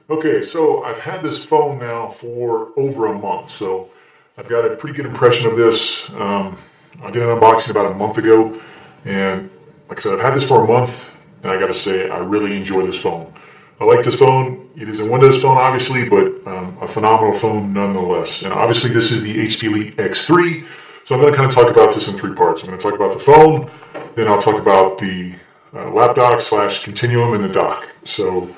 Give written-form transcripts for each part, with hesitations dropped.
Okay, so I've had this phone now for over a month, so I've got a pretty good impression of this. I did an unboxing about a month ago, and like I said, I've had this for a month, and I got to say, I really enjoy this phone. I like this phone. It is a Windows phone, obviously, but a phenomenal phone nonetheless. And obviously, this is the HP Elite X3, so I'm going to kind of talk about this in three parts. I'm going to talk about the phone, then I'll talk about the lap dock slash continuum and the dock. So.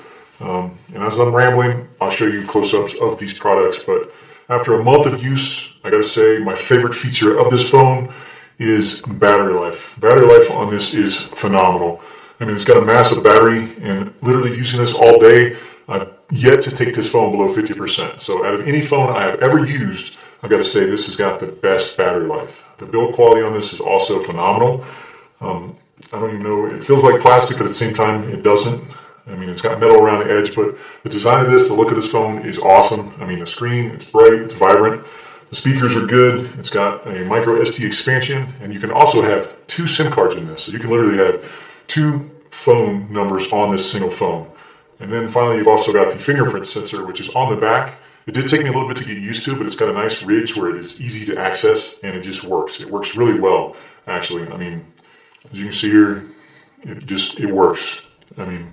And as I'm rambling, I'll show you close-ups of these products. But after a month of use, I gotta say my favorite feature of this phone is battery life. Battery life on this is phenomenal. I mean, it's got a massive battery, and literally using this all day, I've yet to take this phone below 50%. So out of any phone I have ever used, I've got to say this has got the best battery life. The build quality on this is also phenomenal. I don't even know, it feels like plastic, but at the same time, it doesn't. I mean, it's got metal around the edge, but the design of this, the look of this phone is awesome. I mean, the screen, it's bright, it's vibrant. The speakers are good. It's got a micro SD expansion, and you can also have two SIM cards in this. So you can literally have two phone numbers on this single phone. And then finally, you've also got the fingerprint sensor, which is on the back. It did take me a little bit to get used to, but it's got a nice ridge where it is easy to access, and it just works. It works really well, actually. I mean, as you can see here, it works. I mean,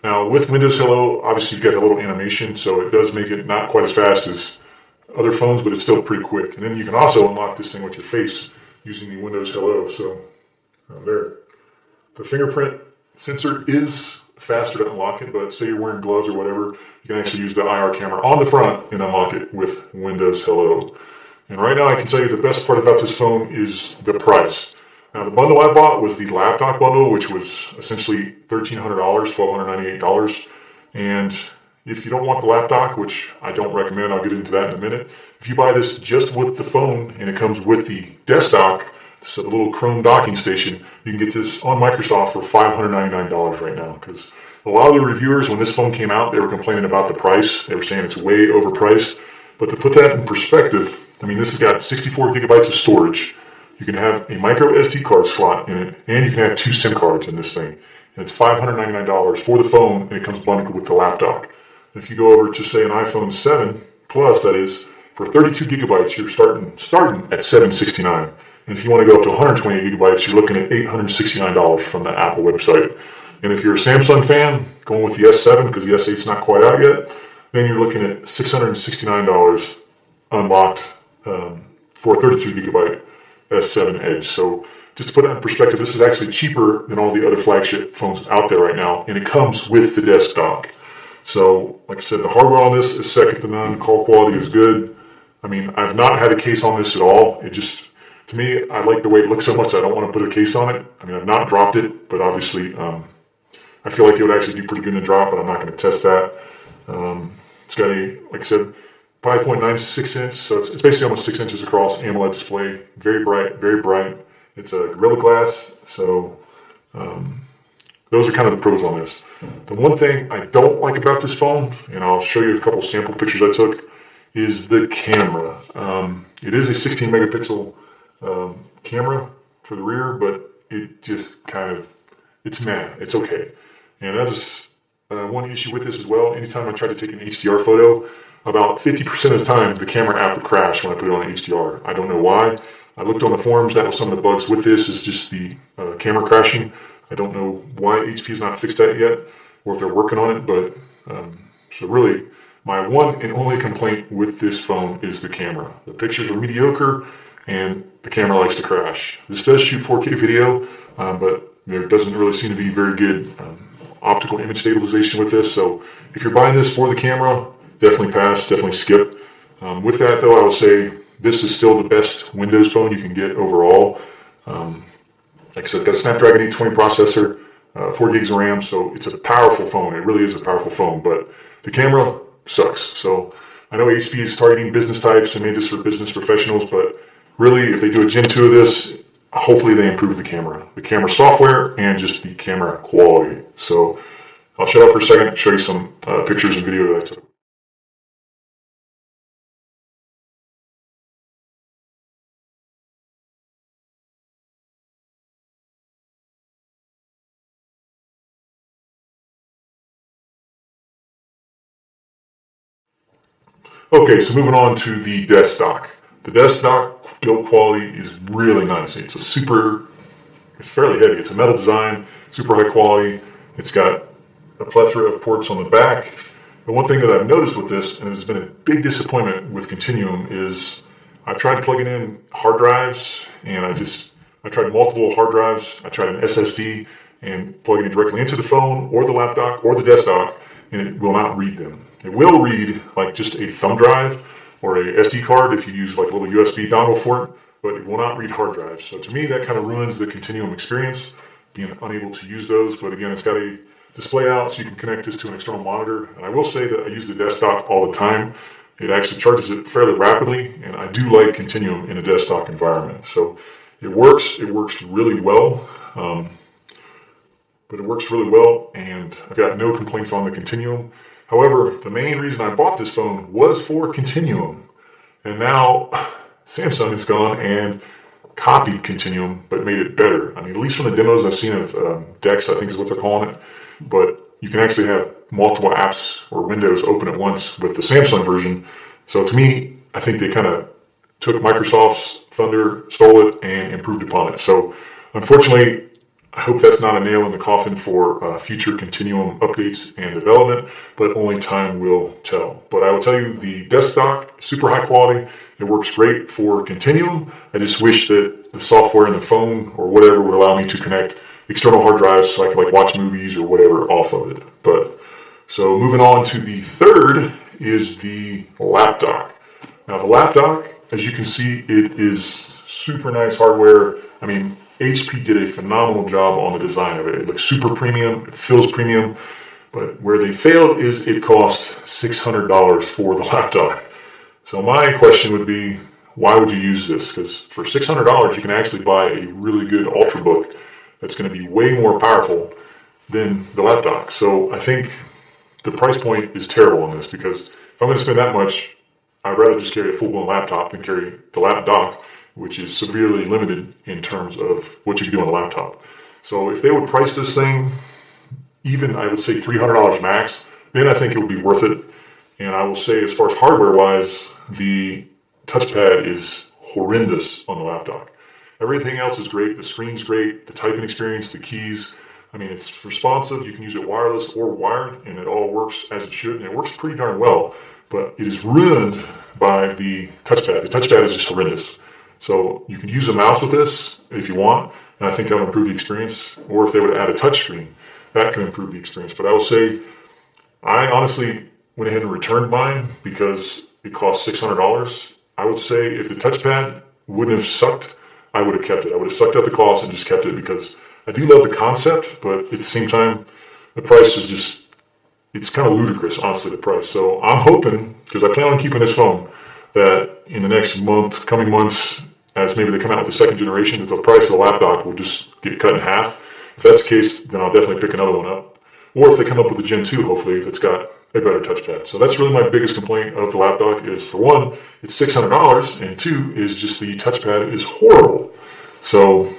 now with Windows Hello, obviously you've got a little animation, so it does make it not quite as fast as other phones, but it's still pretty quick. And then you can also unlock this thing with your face using the Windows Hello. So there, the fingerprint sensor is faster to unlock it, but say you're wearing gloves or whatever, you can actually use the IR camera on the front and unlock it with Windows Hello. And right now I can tell you the best part about this phone is the price. Now, the bundle I bought was the laptop bundle, which was essentially $1,300, $1,298. And if you don't want the laptop, which I don't recommend, I'll get into that in a minute. If you buy this just with the phone and it comes with the desk dock, so the little Chrome docking station, you can get this on Microsoft for $599 right now. Because a lot of the reviewers, when this phone came out, they were complaining about the price. They were saying it's way overpriced. But to put that in perspective, I mean, this has got 64 gigabytes of storage. You can have a micro SD card slot in it, and you can have two SIM cards in this thing. And it's $599 for the phone, and it comes bundled with the laptop. If you go over to, say, an iPhone 7 Plus, that is, for 32 gigabytes, you're starting at $769. And if you want to go up to 128 gigabytes, you're looking at $869 from the Apple website. And if you're a Samsung fan, going with the S7, because the S8 is not quite out yet, then you're looking at $669 unlocked for a 32 gigabyte S7 Edge. So just to put that in perspective, this is actually cheaper than all the other flagship phones out there right now, and it comes with the desk dock. So, like I said, the hardware on this is second to none. Call quality is good. I mean, I've not had a case on this at all. It just, to me, I like the way it looks so much, I don't want to put a case on it. I mean, I've not dropped it, but obviously, I feel like it would actually do pretty good in a drop, but I'm not going to test that. It's got a, like I said, 5.96 inch, so it's basically almost 6 inches across, AMOLED display, very bright, very bright. It's a Gorilla Glass, so those are kind of the pros on this. The one thing I don't like about this phone, and I'll show you a couple sample pictures I took, is the camera. It is a 16 megapixel camera for the rear, but it just kind of, it's meh, it's okay. And that is one issue with this as well. Anytime I try to take an HDR photo, about 50% of the time, the camera app would crash when I put it on HDR. I don't know why. I looked on the forums. That was some of the bugs with this, is just the camera crashing. I don't know why HP has not fixed that yet, or if they're working on it. But so really, my one and only complaint with this phone is the camera. The pictures are mediocre, and the camera likes to crash. This does shoot 4K video, but there doesn't really seem to be very good optical image stabilization with this. So if you're buying this for the camera, definitely pass, definitely skip. With that, though, I will say this is still the best Windows phone you can get overall. Like I said, got a Snapdragon 820 processor, 4 gigs of RAM, so it's a powerful phone. It really is a powerful phone, but the camera sucks. So I know HP is targeting business types and made this for business professionals, but really, if they do a Gen 2 of this, hopefully they improve the camera software, and just the camera quality. So I'll shut up for a second and show you some pictures and video that I took. Okay, so moving on to the desk dock. The desk dock build quality is really nice. It's fairly heavy. It's a metal design, super high quality. It's got a plethora of ports on the back. The one thing that I've noticed with this, and it's been a big disappointment with Continuum, is I've tried plugging in hard drives, and I tried multiple hard drives. I tried an SSD and plugging it directly into the phone or the lap dock or the desk dock, and it will not read them. It will read like just a thumb drive or a SD card if you use like a little USB dongle for it, but it will not read hard drives. So to me, that kind of ruins the Continuum experience, being unable to use those. But again, it's got a display out so you can connect this to an external monitor. And I will say that I use the desk dock all the time. It actually charges it fairly rapidly, and I do like Continuum in a desk dock environment. So it works really well. But it works really well, and I've got no complaints on the Continuum. However, the main reason I bought this phone was for Continuum. And now Samsung has gone and copied Continuum, but made it better. I mean, at least from the demos I've seen of Dex, I think is what they're calling it. But you can actually have multiple apps or windows open at once with the Samsung version. So to me, I think they kind of took Microsoft's thunder, stole it, and improved upon it. So unfortunately, I hope that's not a nail in the coffin for future Continuum updates and development, but only time will tell. But I will tell you, the desk dock, super high quality. It works great for Continuum. I just wish that the software in the phone or whatever would allow me to connect external hard drives so I could like watch movies or whatever off of it. But so moving on to the third is the lap dock. Now the lap dock, as you can see, it is super nice hardware. I mean, HP did a phenomenal job on the design of it. It looks super premium, it feels premium, but where they failed is it cost $600 for the lap dock. So my question would be, why would you use this? Because for $600, you can actually buy a really good Ultrabook that's going to be way more powerful than the lap dock. So I think the price point is terrible on this, because if I'm going to spend that much, I'd rather just carry a full-blown laptop than carry the lap dock, which is severely limited in terms of what you can do on a laptop. So if they would price this thing, even I would say $300 max, then I think it would be worth it. And I will say, as far as hardware-wise, the touchpad is horrendous on the lap dock. Everything else is great. The screen's great. The typing experience, the keys. I mean, it's responsive. You can use it wireless or wired, and it all works as it should. And it works pretty darn well. But it is ruined by the touchpad. The touchpad is just horrendous. So you can use a mouse with this if you want, and I think that would improve the experience. Or if they would add a touch screen, that can improve the experience. But I will say, I honestly went ahead and returned mine because it cost $600. I would say if the touchpad wouldn't have sucked, I would have kept it. I would have sucked out the cost and just kept it, because I do love the concept, but at the same time, the price is just, it's kind of ludicrous, honestly, the price. So I'm hoping, because I plan on keeping this phone, that in the next coming months, as maybe they come out with the second generation, that the price of the lap dock will just get cut in half. If that's the case, then I'll definitely pick another one up. Or if they come up with a Gen 2, hopefully, that's got a better touchpad. So that's really my biggest complaint of the lap dock is, for one, it's $600, and two, is just the touchpad is horrible. So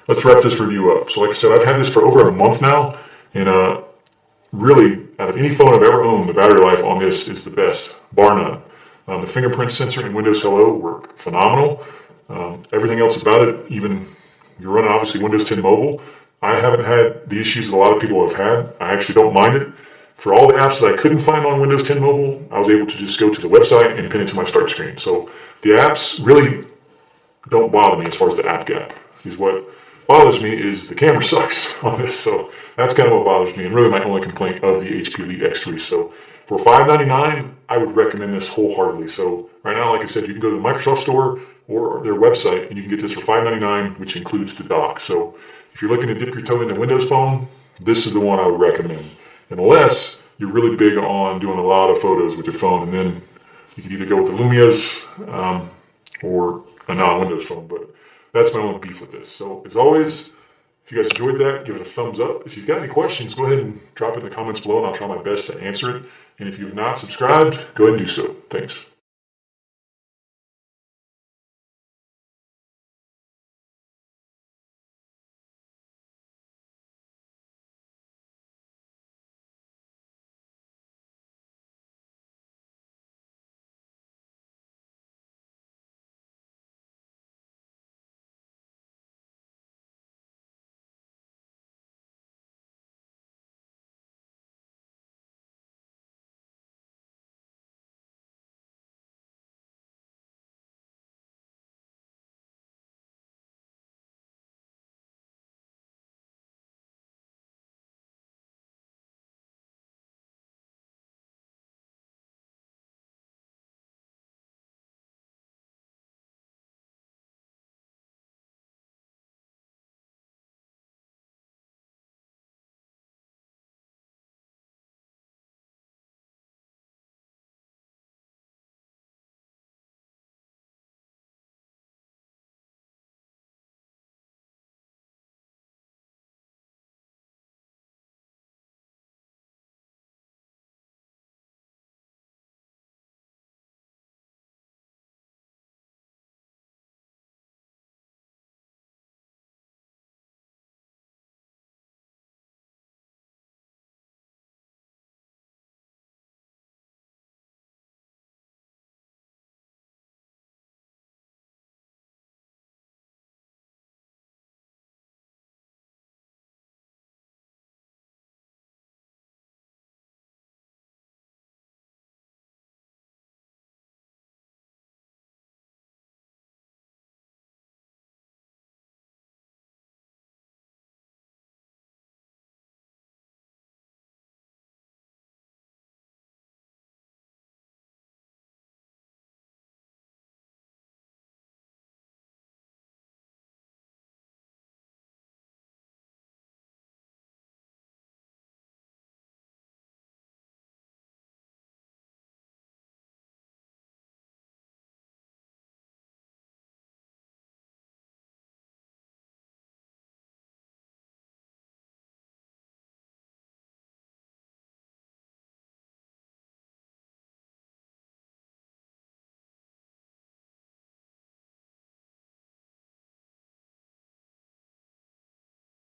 let's wrap this review up. So like I said, I've had this for over a month now, and really, out of any phone I've ever owned, the battery life on this is the best, bar none. The fingerprint sensor and Windows Hello work phenomenal. Everything else about it, even you're running obviously Windows 10 Mobile, I haven't had the issues that a lot of people have had. I actually don't mind it. For all the apps that I couldn't find on Windows 10 Mobile, I was able to just go to the website and pin it to my start screen. So the apps really don't bother me as far as the app gap. Is what bothers me is the camera sucks on this. So that's kind of what bothers me, and really my only complaint of the HP Elite X3. So for $599, I would recommend this wholeheartedly. So right now, like I said, you can go to the Microsoft Store or their website, and you can get this for $599, which includes the dock. So if you're looking to dip your toe into Windows Phone, this is the one I would recommend. Unless you're really big on doing a lot of photos with your phone, and then you can either go with the Lumias or a non-Windows phone. But that's my only beef with this. So as always, if you guys enjoyed that, give it a thumbs up. If you've got any questions, go ahead and drop it in the comments below, and I'll try my best to answer it. And if you have not subscribed, go ahead and do so. Thanks.